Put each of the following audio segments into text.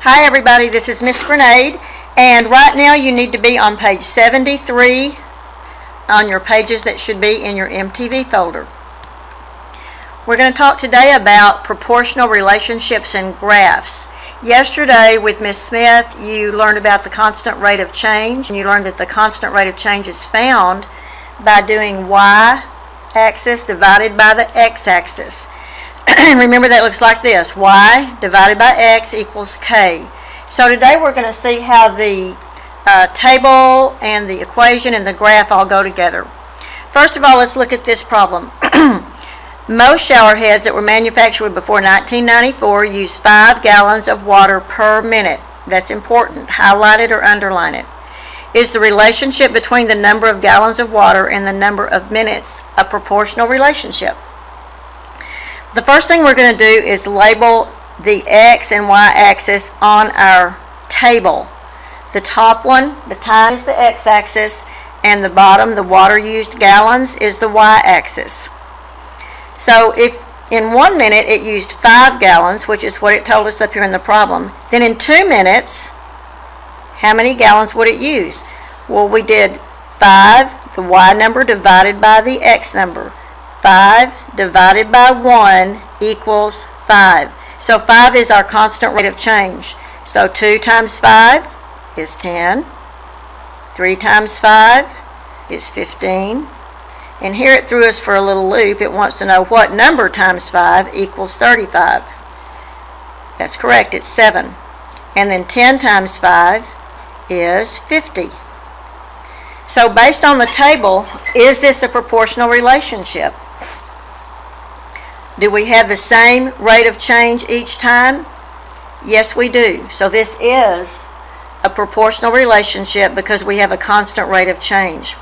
Hi everybody, this is Miss Grenade, and right now you need to be on page 73 on your pages that should be in your MTV folder. We're going to talk today about proportional relationships and graphs. Yesterday with Miss Smith you learned about the constant rate of change, and you learned that the constant rate of change is found by doing y-axis divided by the x-axis. Remember, that looks like this: y divided by x equals k. So today we're going to see how the table and the equation and the graph all go together. First of all, let's look at this problem. Most shower heads that were manufactured before 1994 use 5 gallons of water per minute. That's important. Highlight it or underline it. Is the relationship between the number of gallons of water and the number of minutes a proportional relationship? The first thing we're going to do is label the x and y axis on our table. The top one, the time, is the x axis, and the bottom, the water used gallons, is the y axis. So if in 1 minute it used 5 gallons, which is what it told us up here in the problem, then in 2 minutes, how many gallons would it use? Well, we did 5, the y number, divided by the x number. 5 divided by 1 equals 5. So 5 is our constant rate of change. So 2 times 5 is 10. 3 times 5 is 15. And here it threw us for a little loop. It wants to know what number times 5 equals 35. That's correct, it's 7. And then 10 times 5 is 50. So based on the table, is this a proportional relationship? Do we have the same rate of change each time? Yes, we do. So this is a proportional relationship because we have a constant rate of change.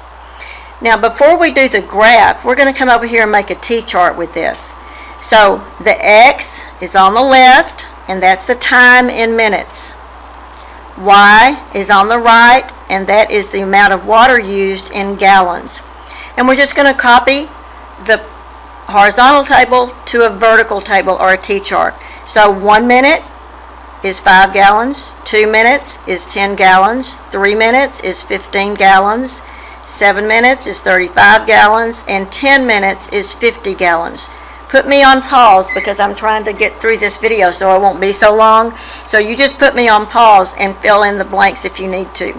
Now, before we do the graph, we're going to come over here and make a t-chart with this. So the x is on the left, and that's the time in minutes. Y is on the right, and that is the amount of water used in gallons. And we're just going to copy the horizontal table to a vertical table or a t-chart. So 1 minute is 5 gallons, 2 minutes is 10 gallons, 3 minutes is 15 gallons, 7 minutes is 35 gallons, and 10 minutes is 50 gallons. Put me on pause because I'm trying to get through this video so it won't be so long. So you just put me on pause and fill in the blanks if you need to.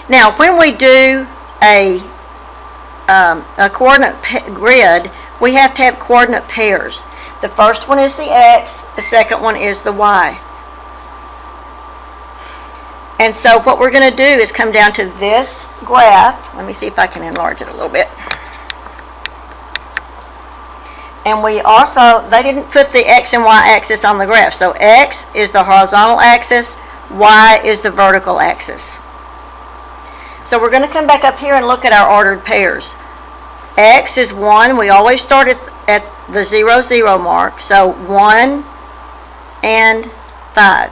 Now, when we do a coordinate grid, we have to have coordinate pairs. The first one is the x, the second one is the y. And so what we're going to do is come down to this graph. Let me see if I can enlarge it a little bit. And we also, they didn't put the x and y axis on the graph. So x is the horizontal axis, y is the vertical axis. So we're going to come back up here and look at our ordered pairs. X is 1. We always start at the 0, 0 mark. So 1 and 5.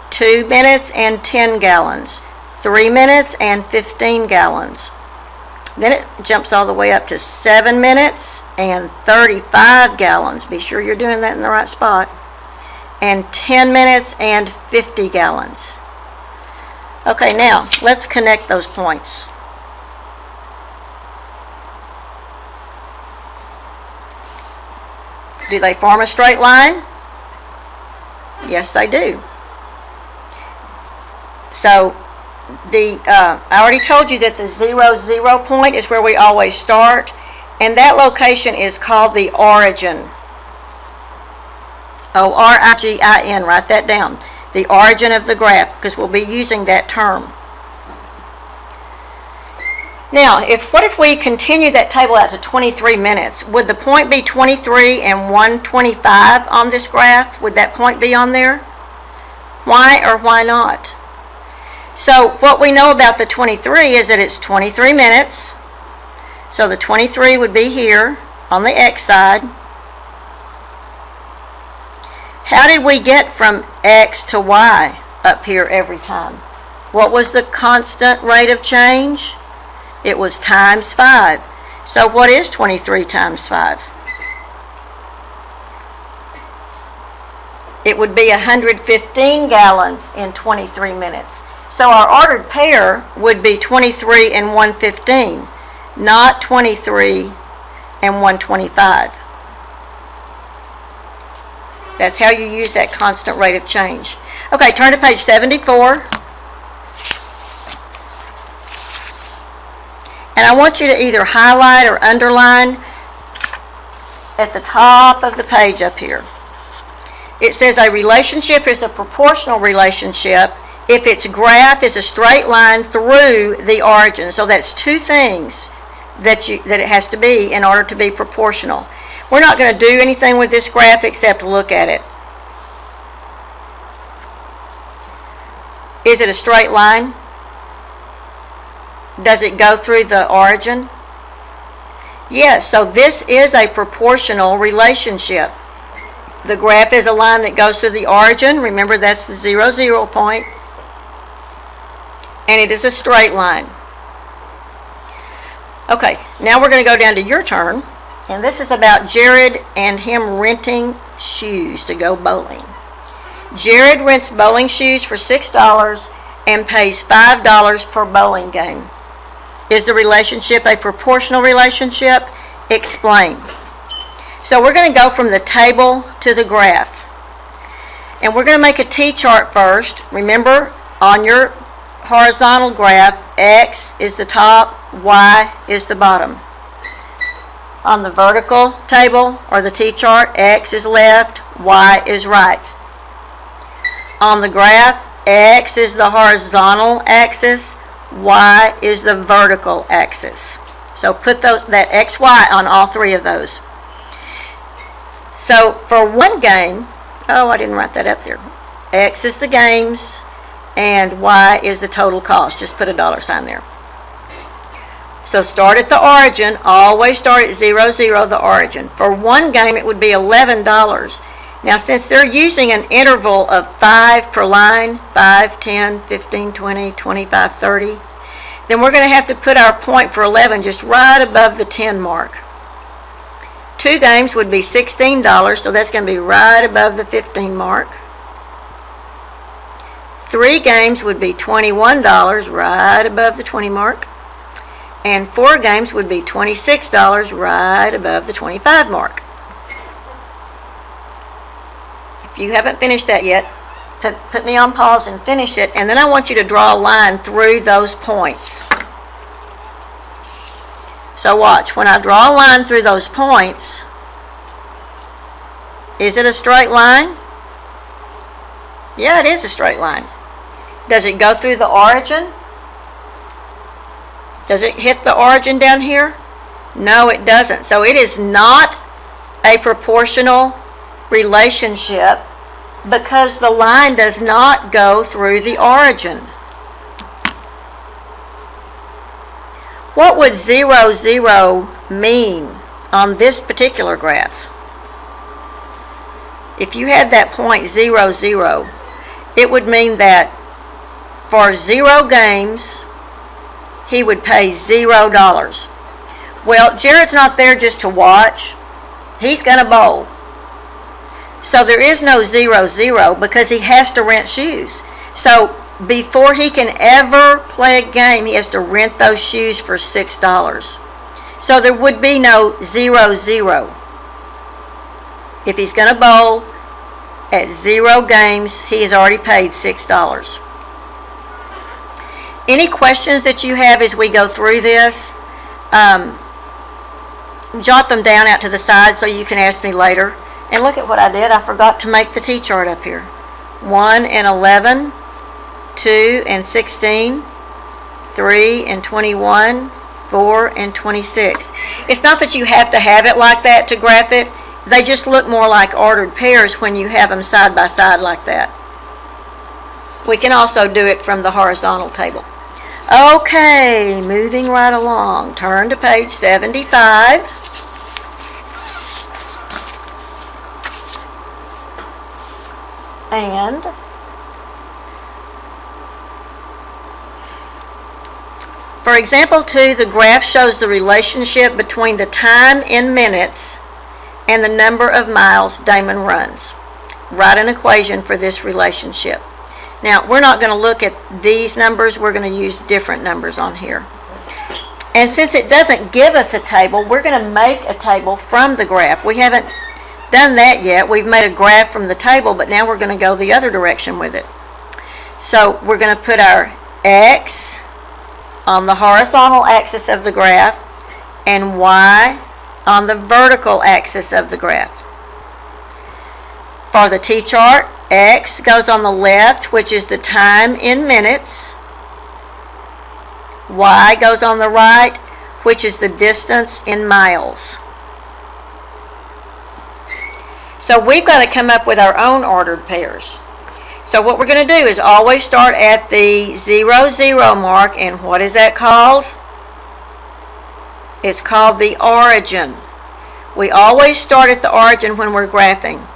2 minutes and 10 gallons. 3 minutes and 15 gallons. Then it jumps all the way up to 7 minutes and 35 gallons. Be sure you're doing that in the right spot. And 10 minutes and 50 gallons. Okay, now let's connect those points. Do they form a straight line? Yes, they do. So I already told you that the 0, 0 point is where we always start, and that location is called the origin. O-R-I-G-I-N, write that down. The origin of the graph, because we'll be using that term. Now, what if we continue that table out to 23 minutes? Would the point be 23 and 125 on this graph? Would that point be on there? Why or why not? So what we know about the 23 is that it's 23 minutes. So the 23 would be here on the x side. How did we get from x to y up here every time? What was the constant rate of change? It was times 5. So what is 23 times 5? it would be 115 gallons in 23 minutes. So our ordered pair would be 23 and 115, not 23 and 125. That's how you use that constant rate of change. Okay, turn to page 74. And I want you to either highlight or underline at the top of the page up here. It says a relationship is a proportional relationship if its graph is a straight line through the origin. So that's two things that it has to be in order to be proportional. We're not going to do anything with this graph except look at it. Is it a straight line? Does it go through the origin? Yes, so this is a proportional relationship. The graph is a line that goes through the origin. Remember, that's the 0, 0 point. And it is a straight line. Okay, now we're going to go down to your turn. And this is about Jared and him renting shoes to go bowling. Jared rents bowling shoes for $6 and pays $5 per bowling game. Is the relationship a proportional relationship? Explain. So we're going to go from the table to the graph. And we're going to make a T-chart first. Remember, on your horizontal graph, X is the top, Y is the bottom. On the vertical table, or the T-chart, X is left, Y is right. On the graph, X is the horizontal axis, Y is the vertical axis. So put that XY on all three of those. So for one game, oh, I didn't write that up there. X is the games, and Y is the total cost. Just put a $sign there. So start at the origin. Always start at 0, 0, the origin. For one game, it would be $11. Now, since they're using an interval of 5 per line, 5, 10, 15, 20, 25, 30, then we're going to have to put our point for 11 just right above the 10 mark. 2 games would be $16, so that's going to be right above the 15 mark. 3 games would be $21, right above the 20 mark. And 4 games would be $26, right above the 25 mark. If you haven't finished that yet, put me on pause and finish it, and then I want you to draw a line through those points. So watch, when I draw a line through those points, is it a straight line? Yeah, it is a straight line. Does it go through the origin? Does it hit the origin down here? No, it doesn't. So it is not a proportional relationship because the line does not go through the origin. What would 0, 0 mean on this particular graph? If you had that point 0, 0, it would mean that for 0 games, he would pay $0. Well, Jared's not there just to watch. He's going to bowl. So there is no 0, 0 because he has to rent shoes. So before he can ever play a game, he has to rent those shoes for $6. So there would be no 0, 0. If he's going to bowl at 0 games, he has already paid $6. Any questions that you have as we go through this, jot them down out to the side so you can ask me later. And look at what I did. I forgot to make the T-chart up here. 1 and 11, 2 and 16, 3 and 21, 4 and 26. It's not that you have to have it like that to graph it. They just look more like ordered pairs when you have them side by side like that. We can also do it from the horizontal table. Okay, moving right along. Turn to page 75. And for example 2, the graph shows the relationship between the time in minutes and the number of miles Damon runs. write an equation for this relationship. Now, we're not going to look at these numbers. We're going to use different numbers on here. And since it doesn't give us a table, we're going to make a table from the graph. We haven't done that yet. We've made a graph from the table, but now we're going to go the other direction with it. So we're going to put our x on the horizontal axis of the graph and y on the vertical axis of the graph. For the t-chart, x goes on the left, which is the time in minutes. Y goes on the right, which is the distance in miles. So we've got to come up with our own ordered pairs. So what we're going to do is always start at the 0, 0 mark, and what is that called? It's called the origin. We always start at the origin when we're graphing.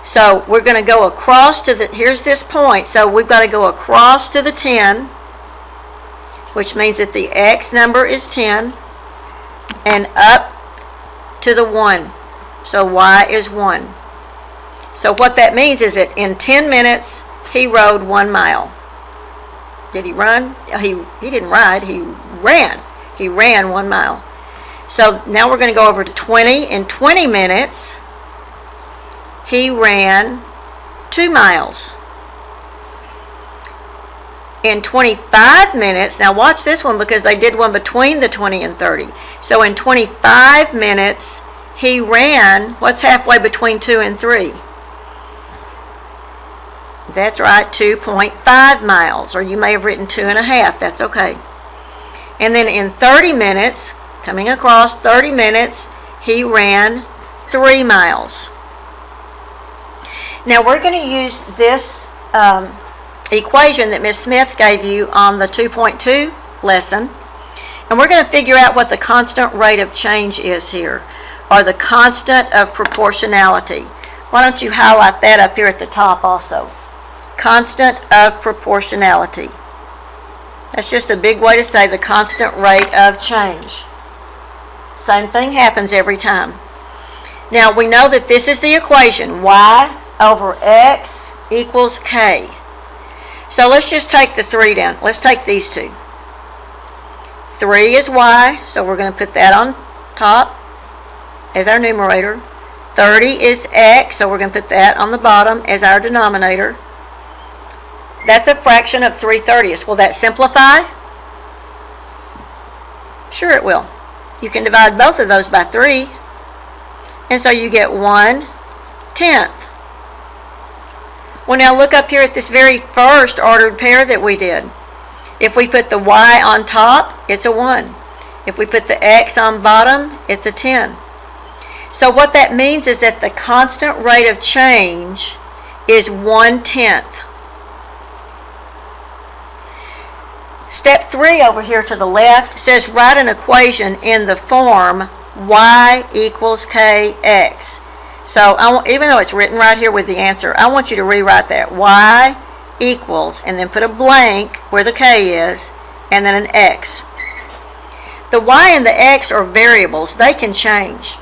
So we're going to go across to the, here's this point, so we've got to go across to the 10, which means that the x number is 10, and up to the 1. So y is 1. So what that means is that in 10 minutes, he rode 1 mile. Did he run? He didn't ride, he ran. He ran 1 mile. So now we're going to go over to 20. In 20 minutes, he ran 2 miles. In 25 minutes, now watch this one because they did one between the 20 and 30. So in 25 minutes, he ran, what's halfway between 2 and 3? That's right, 2.5 miles, or you may have written 2.5, that's okay. And then in 30 minutes, coming across 30 minutes, he ran 3 miles. Now we're going to use this equation that Ms. Smith gave you on the 2.2 lesson, and we're going to figure out what the constant rate of change is here, or the constant of proportionality. Why don't you highlight that up here at the top also? Constant of proportionality. That's just a big way to say the constant rate of change. Same thing happens every time. Now we know that this is the equation, y over x equals k. So let's just take the 3 down. Let's take these two. 3 is y, so we're going to put that on top as our numerator. 30 is x, so we're going to put that on the bottom as our denominator. That's a fraction of 3/30. Will that simplify? Sure it will. You can divide both of those by 3, and so you get 1/10. Well, now look up here at this very first ordered pair that we did. If we put the y on top, it's a 1. If we put the x on bottom, it's a 10. So what that means is that the constant rate of change is 1/10. Step 3 over here to the left says write an equation in the form y equals kx. So even though it's written right here with the answer, I want you to rewrite that. Y equals, and then put a blank where the k is, and then an x. The y and the x are variables. They can change.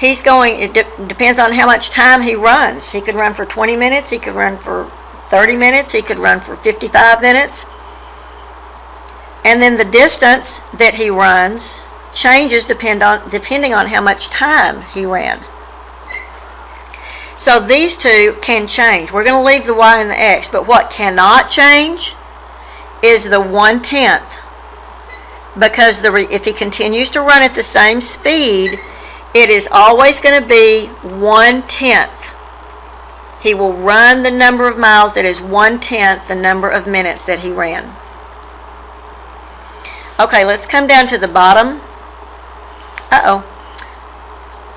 It depends on how much time he runs. He could run for 20 minutes. He could run for 30 minutes. He could run for 55 minutes. And then the distance that he runs changes depending on how much time he ran. So these two can change. We're going to leave the y and the x, but what cannot change is the 1/10. Because if he continues to run at the same speed, it is always going to be 1/10. He will run the number of miles that is 1/10 the number of minutes that he ran. Okay, let's come down to the bottom.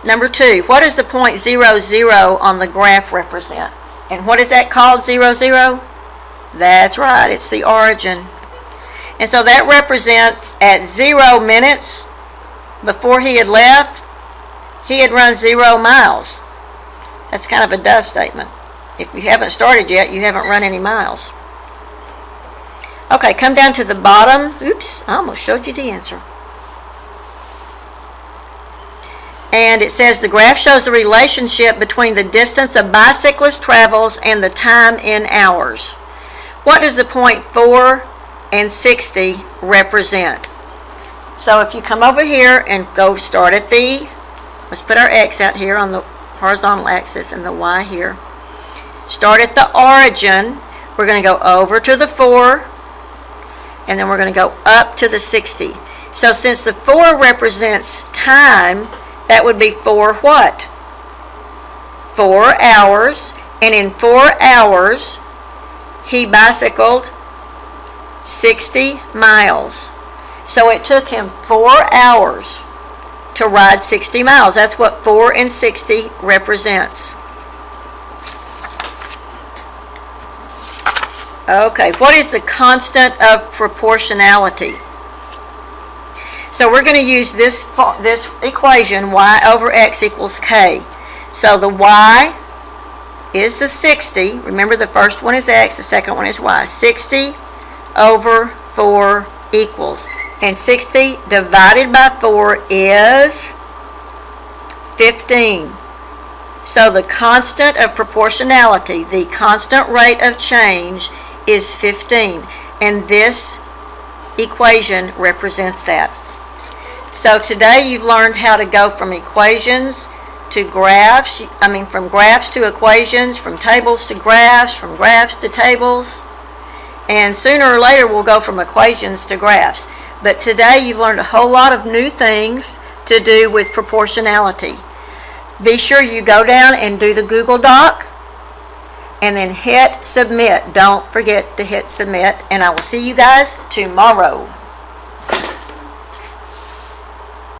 Number 2, what does the point 0, 0 on the graph represent? And what is that called, 0, 0? That's right, it's the origin. And so that represents at 0 minutes before he had left, he had run 0 miles. That's kind of a does statement. If you haven't started yet, you haven't run any miles. Okay, come down to the bottom. Oops, I almost showed you the answer. And it says the graph shows the relationship between the distance a bicyclist travels and the time in hours. What does the point 4 and 60 represent? So if you come over here and go start at the, let's put our X out here on the horizontal axis and the Y here. Start at the origin. We're going to go over to the 4, and then we're going to go up to the 60. So since the 4 represents time, that would be 4 what? 4 hours. And in 4 hours, he bicycled 60 miles. So it took him 4 hours to ride 60 miles. That's what 4 and 60 represents. Okay, what is the constant of proportionality? So we're going to use this equation, y over x equals k. So the y is the 60. Remember, the first one is x, the second one is y. 60 over 4 equals. And 60 divided by 4 is 15. So the constant of proportionality, the constant rate of change, is 15. And this equation represents that. So today you've learned how to go from equations to graphs, from graphs to equations, from tables to graphs, from graphs to tables. And sooner or later we'll go from equations to graphs. But today you've learned a whole lot of new things to do with proportionality. Be sure you go down and do the Google Doc and then hit submit. Don't forget to hit submit, and I will see you guys tomorrow.